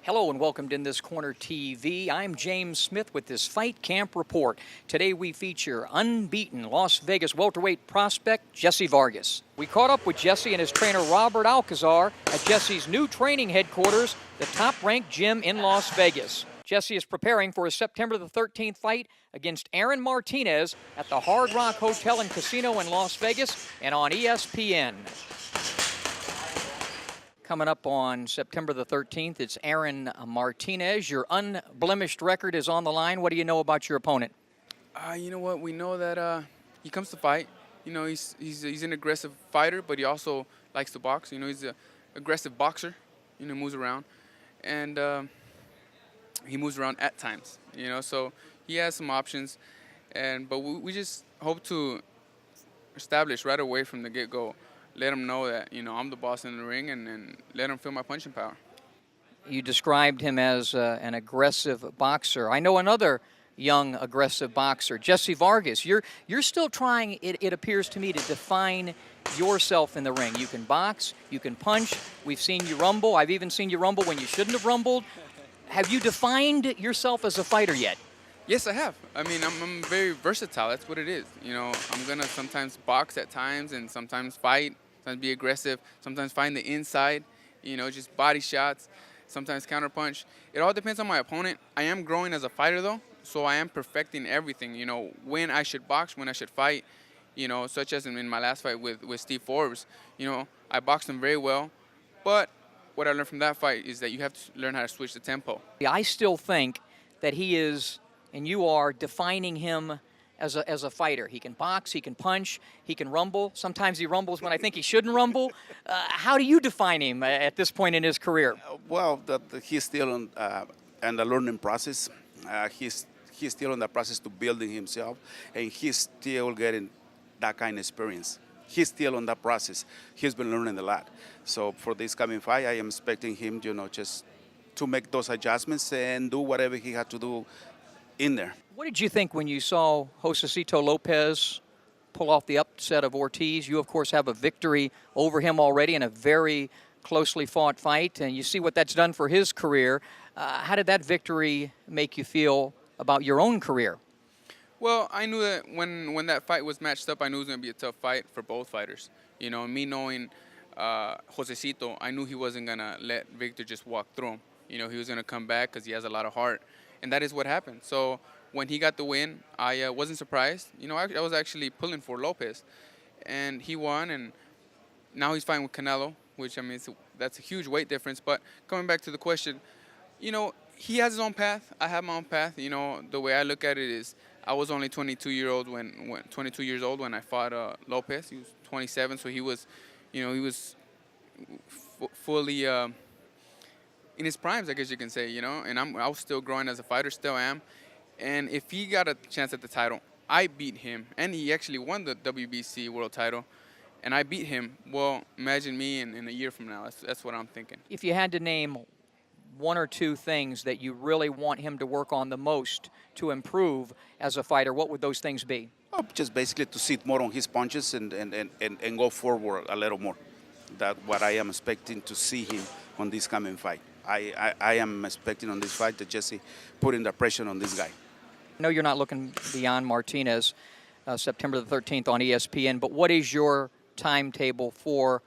Hello and welcome to In This Corner TV. I'm James Smith with this Fight Camp Report. Today we feature unbeaten Las Vegas welterweight prospect Jesse Vargas. We caught up with Jesse and his trainer Robert Alcazar at Jesse's new training headquarters, the top-ranked gym in Las Vegas. Jesse is preparing for his September the 13th fight against Aaron Martinez at the Hard Rock Hotel and Casino in Las Vegas and on ESPN. Coming up on September the 13th, it's Aaron Martinez. Your unblemished record is on the line. What do you know about your opponent? You know what? We know that he comes to fight. You know, he's an aggressive fighter, but he also likes to box. You know, he's an aggressive boxer. You know, moves around, and he moves around at times. You know, so he has some options, but we just hope to establish right away from the get-go. Let him know that, you know, I'm the boss in the ring, and let him feel my punching power. You described him as an aggressive boxer. I know another young aggressive boxer, Jesse Vargas. You're still trying, it appears to me, to define yourself in the ring. You can box, you can punch. We've seen you rumble. I've even seen you rumble when you shouldn't have rumbled. Have you defined yourself as a fighter yet? Yes, I have. I mean, I'm very versatile. That's what it is. You know, I'm going to sometimes box at times and sometimes fight, sometimes be aggressive, sometimes find the inside, you know, just body shots, sometimes counterpunch. It all depends on my opponent. I am growing as a fighter, though, so I am perfecting everything, you know, when I should box, when I should fight, you know, such as in my last fight with Steve Forbes. You know, I boxed him very well, but what I learned from that fight is that you have to learn how to switch the tempo. I still think that he is, and you are, defining him as a fighter. He can box, he can punch, he can rumble. Sometimes he rumbles when I think he shouldn't rumble. How do you define him at this point in his career? Well, he's still in the learning process. He's still in the process to building himself, and he's still getting that kind of experience. He's still on that process. He's been learning a lot. So for this coming fight, I am expecting him, you know, just to make those adjustments and do whatever he had to do in there. What did you think when you saw Josecito Lopez pull off the upset of Ortiz? You, of course, have a victory over him already in a very closely fought fight, and you see what that's done for his career. How did that victory make you feel about your own career? Well, I knew that when that fight was matched up, I knew it was going to be a tough fight for both fighters. You know, me knowing Josecito, I knew he wasn't going to let Victor just walk through him. You know, he was going to come back because he has a lot of heart. And that is what happened. So when he got the win, I wasn't surprised. You know, I was actually pulling for Lopez. And he won, and now he's fighting with Canelo, which, I mean, that's a huge weight difference. But coming back to the question, you know, he has his own path. I have my own path. You know, the way I look at it is I was only 22 years old when I fought Lopez. He was 27, so he was, you know, he was fully in his primes, I guess you can say, you know, and I was still growing as a fighter, still am. And if he got a chance at the title, I beat him, and he actually won the WBC world title, and I beat him. Well, imagine me in a year from now. That's what I'm thinking. If you had to name one or two things that you really want him to work on the most to improve as a fighter, what would those things be? Oh, just basically to sit more on his punches and go forward a little more. That's what I am expecting to see him on this coming fight. I am expecting on this fight that Jesse putting the pressure on this guy. I know you're not looking beyond Martinez, September the 13th on ESPN, but what is your timetable for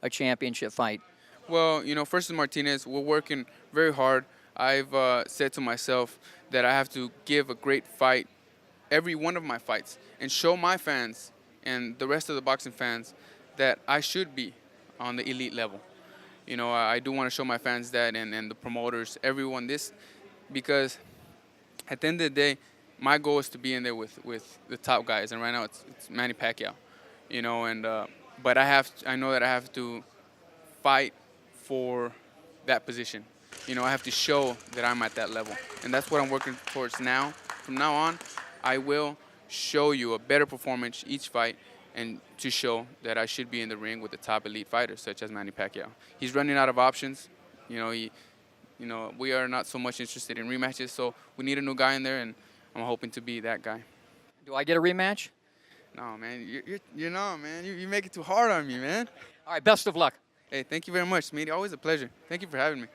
a championship fight? Well, you know, first is Martinez. We're working very hard. I've said to myself that I have to give a great fight every one of my fights and show my fans and the rest of the boxing fans that I should be on the elite level. You know, I do want to show my fans that and the promoters, everyone this, because at the end of the day, my goal is to be in there with the top guys, and right now it's Manny Pacquiao, you know, and but I know that I have to fight for that position. You know, I have to show that I'm at that level, and that's what I'm working towards now. From now on, I will show you a better performance each fight, and to show that I should be in the ring with the top elite fighters, such as Manny Pacquiao. He's running out of options. You know, we are not so much interested in rematches, so we need a new guy in there, and I'm hoping to be that guy. Do I get a rematch? No, man, you're not, man. You make it too hard on me, man. All right, best of luck. Hey, thank you very much, Smeety. Always a pleasure. Thank you for having me.